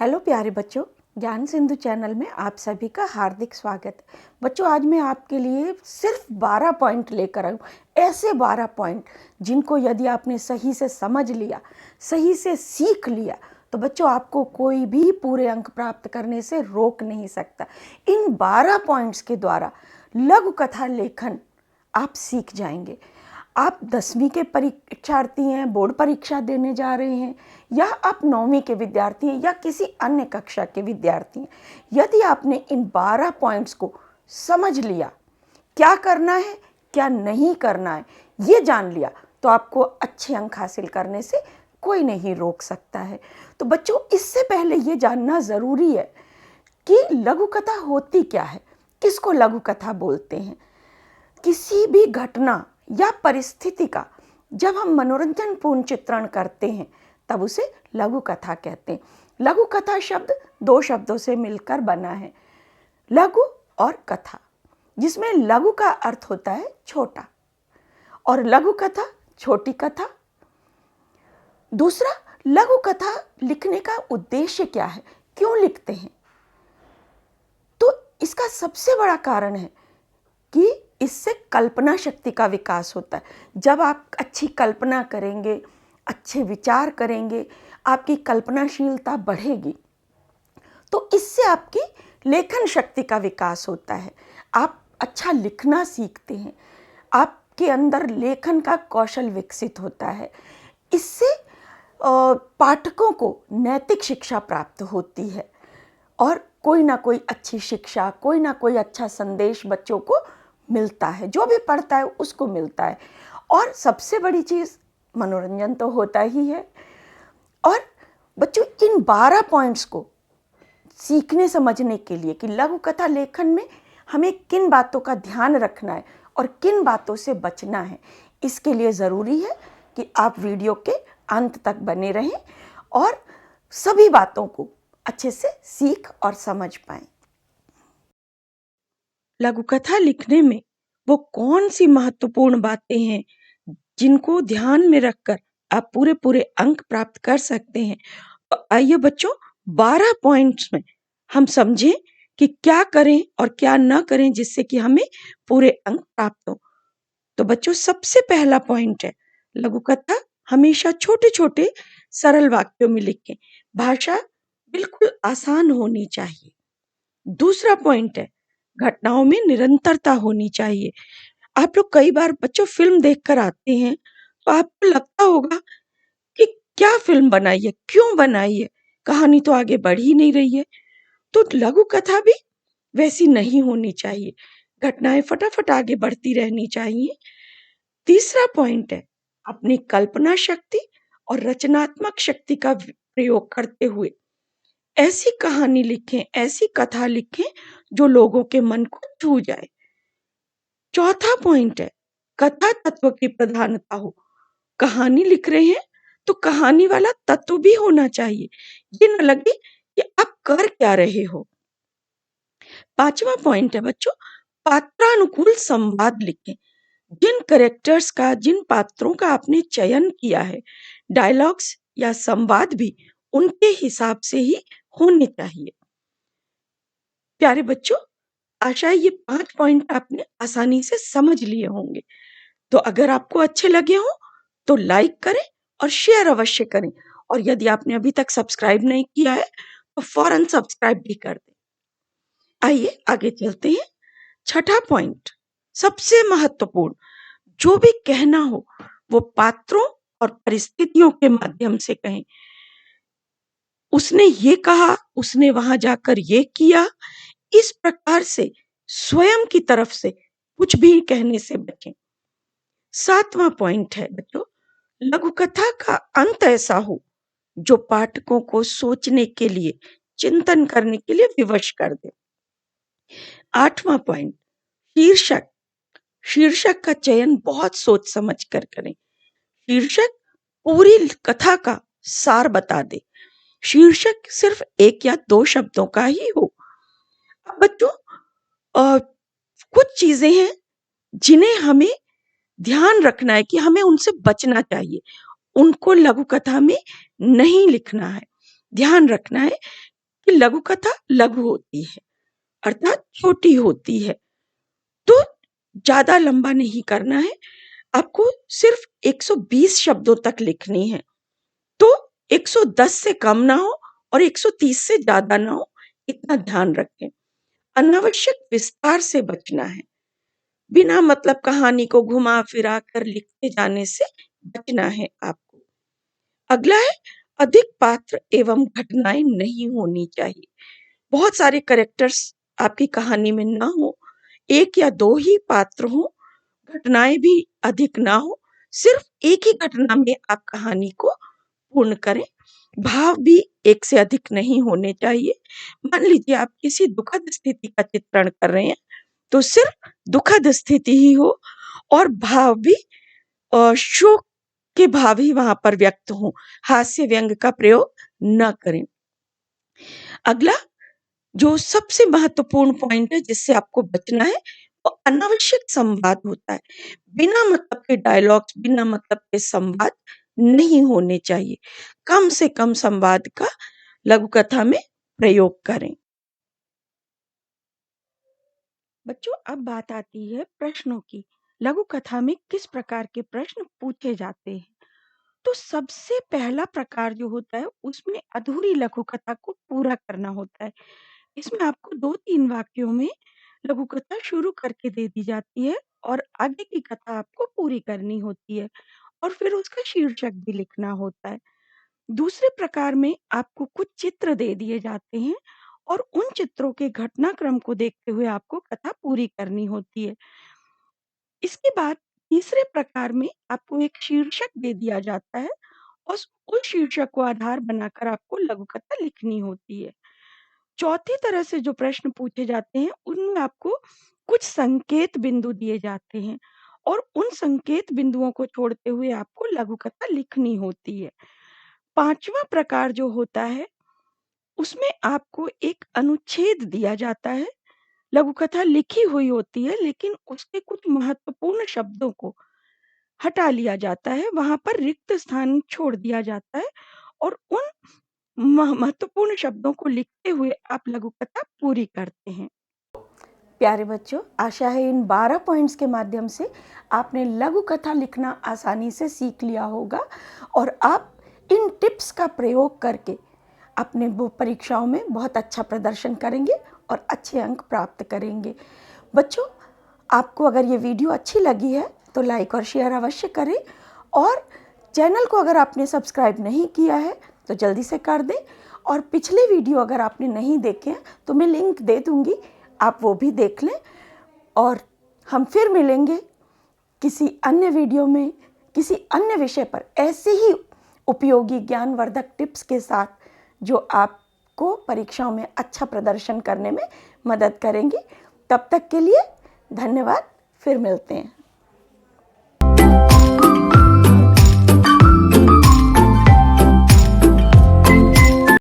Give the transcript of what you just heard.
Hello प्यारे बच्चों, ज्ञान सिंधु चैनल में आप सभी का हार्दिक स्वागत है। बच्चों, आज मैं आपके लिए सिर्फ 12 पॉइंट लेकर आई हूँ। ऐसे 12 पॉइंट जिनको यदि आपने सही से समझ लिया, सही से सीख लिया, तो बच्चों आपको कोई भी पूरे अंक प्राप्त करने से रोक नहीं सकता। इन 12 पॉइंट्स के द्वारा लघु कथा लेखन आप सीख जाएंगे। आप 10वीं के परीक्षार्थी हैं, बोर्ड परीक्षा देने जा रहे हैं, या आप 9वीं के विद्यार्थी हैं, या किसी अन्य कक्षा के विद्यार्थी हैं, यदि आपने इन 12 पॉइंट्स को समझ लिया, क्या करना है क्या नहीं करना है ये जान लिया, तो आपको अच्छे अंक हासिल करने से कोई नहीं रोक सकता है। तो बच्चों, इससे पहले ये जानना ज़रूरी है कि लघु कथा होती क्या है, किसको लघु कथा बोलते हैं। किसी भी घटना या परिस्थिति का जब हम मनोरंजनपूर्ण चित्रण करते हैं तब उसे लघु कथा कहते हैं। लघु कथा शब्द 2 शब्दों से मिलकर बना है, लघु और कथा, जिसमें लघु का अर्थ होता है छोटा और लघु कथा छोटी कथा। दूसरा, लघु कथा लिखने का उद्देश्य क्या है, क्यों लिखते हैं? तो इसका सबसे बड़ा कारण है कि इससे कल्पना शक्ति का विकास होता है। जब आप अच्छी कल्पना करेंगे, अच्छे विचार करेंगे, आपकी कल्पनाशीलता बढ़ेगी, तो इससे आपकी लेखन शक्ति का विकास होता है। आप अच्छा लिखना सीखते हैं, आपके अंदर लेखन का कौशल विकसित होता है। इससे पाठकों को नैतिक शिक्षा प्राप्त होती है और कोई ना कोई अच्छी शिक्षा, कोई ना कोई अच्छा संदेश बच्चों को मिलता है, जो भी पढ़ता है उसको मिलता है। और सबसे बड़ी चीज़, मनोरंजन तो होता ही है। और बच्चों, इन 12 पॉइंट्स को सीखने समझने के लिए कि लघु कथा लेखन में हमें किन बातों का ध्यान रखना है और किन बातों से बचना है, इसके लिए ज़रूरी है कि आप वीडियो के अंत तक बने रहें और सभी बातों को अच्छे से सीख और समझ पाएं। लघु कथा लिखने में वो कौन सी महत्वपूर्ण बातें हैं जिनको ध्यान में रखकर आप पूरे पूरे अंक प्राप्त कर सकते हैं। तो आइए बच्चों, 12 पॉइंट्स में हम समझें कि क्या करें और क्या ना करें जिससे कि हमें पूरे अंक प्राप्त हो। तो बच्चों, सबसे पहला पॉइंट है, लघु कथा हमेशा छोटे छोटे सरल वाक्यों में लिखें। भाषा बिल्कुल आसान होनी चाहिए। दूसरा पॉइंट है, घटनाओं में निरंतरता होनी चाहिए। आप लोग कई बार बच्चों फिल्म देखकर आते हैं तो आपको लगता होगा कि क्या फिल्म बनाई है, क्यों बनाई है, कहानी तो आगे बढ़ ही नहीं रही है। तो लघु कथा भी वैसी नहीं होनी चाहिए, घटनाएं फटाफट आगे बढ़ती रहनी चाहिए। तीसरा पॉइंट है, अपनी कल्पना शक्ति और रचनात्मक शक्ति का प्रयोग करते हुए ऐसी कहानी लिखें, ऐसी कथा लिखें जो लोगों के मन को छू जाए। चौथा पॉइंट है, कथा तत्व की प्रधानता हो। कहानी लिख रहे हैं तो कहानी वाला तत्व भी होना चाहिए, ये न लगे कि आप कर क्या रहे हो। पांचवा पॉइंट है बच्चों, पात्रानुकूल संवाद लिखें। जिन कैरेक्टर्स का, जिन पात्रों का आपने चयन किया है, डायलॉग्स या संवाद भी उनके हिसाब से ही होने चाहिए। प्यारे बच्चों, आशा है ये 5 पॉइंट आपने आसानी से समझ लिए होंगे। तो अगर आपको अच्छे लगे हो तो लाइक करें और शेयर अवश्य करें, और यदि आपने अभी तक सब्सक्राइब नहीं किया है तो फौरन सब्सक्राइब भी कर दें। आइए आगे चलते हैं। छठा पॉइंट, सबसे महत्वपूर्ण, जो भी कहना हो वो पात्रों और परिस्थितियों के माध्यम से कहें। उसने ये कहा, उसने वहां जाकर ये किया, इस प्रकार से स्वयं की तरफ से कुछ भी कहने से बचें। सातवां पॉइंट है बच्चों, लघु कथा का अंत ऐसा हो जो पाठकों को सोचने के लिए, चिंतन करने के लिए विवश कर दे। आठवां पॉइंट, शीर्षक। शीर्षक का चयन बहुत सोच समझ कर करें। शीर्षक पूरी कथा का सार बता दे। शीर्षक सिर्फ 1 या 2 शब्दों का ही हो। अब बच्चों, कुछ चीजें हैं जिन्हें हमें ध्यान रखना है कि हमें उनसे बचना चाहिए, उनको लघु कथा में नहीं लिखना है। ध्यान रखना है कि लघु कथा लघु होती है, अर्थात छोटी होती है, तो ज्यादा लंबा नहीं करना है। आपको सिर्फ 120 शब्दों तक लिखनी है, तो 110 से कम ना हो और 130 से ज्यादा ना हो, इतना ध्यान रखें। अनावश्यक विस्तार से बचना है, बिना मतलब कहानी को घुमा फिरा कर लिखते जाने से बचना है आपको। अगला है, अधिक पात्र एवं घटनाएं नहीं होनी चाहिए। बहुत सारे कैरेक्टर्स आपकी कहानी में ना हो, एक या दो ही पात्र हो, घटनाएं भी अधिक ना हो, सिर्फ एक ही घटना में आप कहानी को पूर्ण करें। भाव भी एक से अधिक नहीं होने चाहिए। मान लीजिए आप किसी दुखद स्थिति का चित्रण कर रहे हैं, तो सिर्फ दुखद स्थिति ही हो और भाव भी शोक के भाव ही वहां पर व्यक्त हो, हास्य व्यंग का प्रयोग न करें। अगला जो सबसे महत्वपूर्ण पॉइंट है जिससे आपको बचना है, वो अनावश्यक संवाद होता है। बिना मतलब के डायलॉग्स, बिना मतलब के संवाद नहीं होने चाहिए। कम से कम संवाद का लघु कथा में प्रयोग करें। बच्चों, अब बात आती है प्रश्नों की। लघु कथा में किस प्रकार के प्रश्न पूछे जाते हैं? तो सबसे पहला प्रकार जो होता है, उसमें अधूरी लघु कथा को पूरा करना होता है। इसमें आपको 2-3 वाक्यों में लघु कथा शुरू करके दे दी जाती है और आगे की कथा आपको पूरी करनी होती है और फिर उसका शीर्षक भी लिखना होता है। दूसरे प्रकार में आपको कुछ चित्र दे दिए जाते हैं और उन चित्रों के घटनाक्रम को देखते हुए आपको कथा पूरी करनी होती है। इसके बाद तीसरे प्रकार में आपको एक शीर्षक दे दिया जाता है और उस शीर्षक को आधार बनाकर आपको लघु कथा लिखनी होती है। चौथी तरह से जो प्रश्न पूछे जाते हैं, उनमें आपको कुछ संकेत बिंदु दिए जाते हैं और उन संकेत बिंदुओं को छोड़ते हुए आपको लघु कथा लिखनी होती है। पांचवा प्रकार जो होता है, उसमें आपको एक अनुच्छेद दिया जाता है। लघु कथा लिखी हुई होती है, लेकिन उसके कुछ महत्वपूर्ण शब्दों को हटा लिया जाता है, वहां पर रिक्त स्थान छोड़ दिया जाता है और उन महत्वपूर्ण शब्दों को लिखते हुए आप लघु कथा पूरी करते हैं। प्यारे बच्चों, आशा है इन 12 पॉइंट्स के माध्यम से आपने लघु कथा लिखना आसानी से सीख लिया होगा और आप इन टिप्स का प्रयोग करके अपने वो परीक्षाओं में बहुत अच्छा प्रदर्शन करेंगे और अच्छे अंक प्राप्त करेंगे। बच्चों, आपको अगर ये वीडियो अच्छी लगी है तो लाइक और शेयर अवश्य करें और चैनल को अगर आपने सब्सक्राइब नहीं किया है तो जल्दी से कर दें और पिछले वीडियो अगर आपने नहीं देखे हैं तो मैं लिंक दे दूंगी, आप वो भी देख लें। और हम फिर मिलेंगे किसी अन्य वीडियो में किसी अन्य विषय पर ऐसे ही उपयोगी ज्ञानवर्धक टिप्स के साथ जो आपको परीक्षाओं में अच्छा प्रदर्शन करने में मदद करेंगे। तब तक के लिए धन्यवाद, फिर मिलते हैं।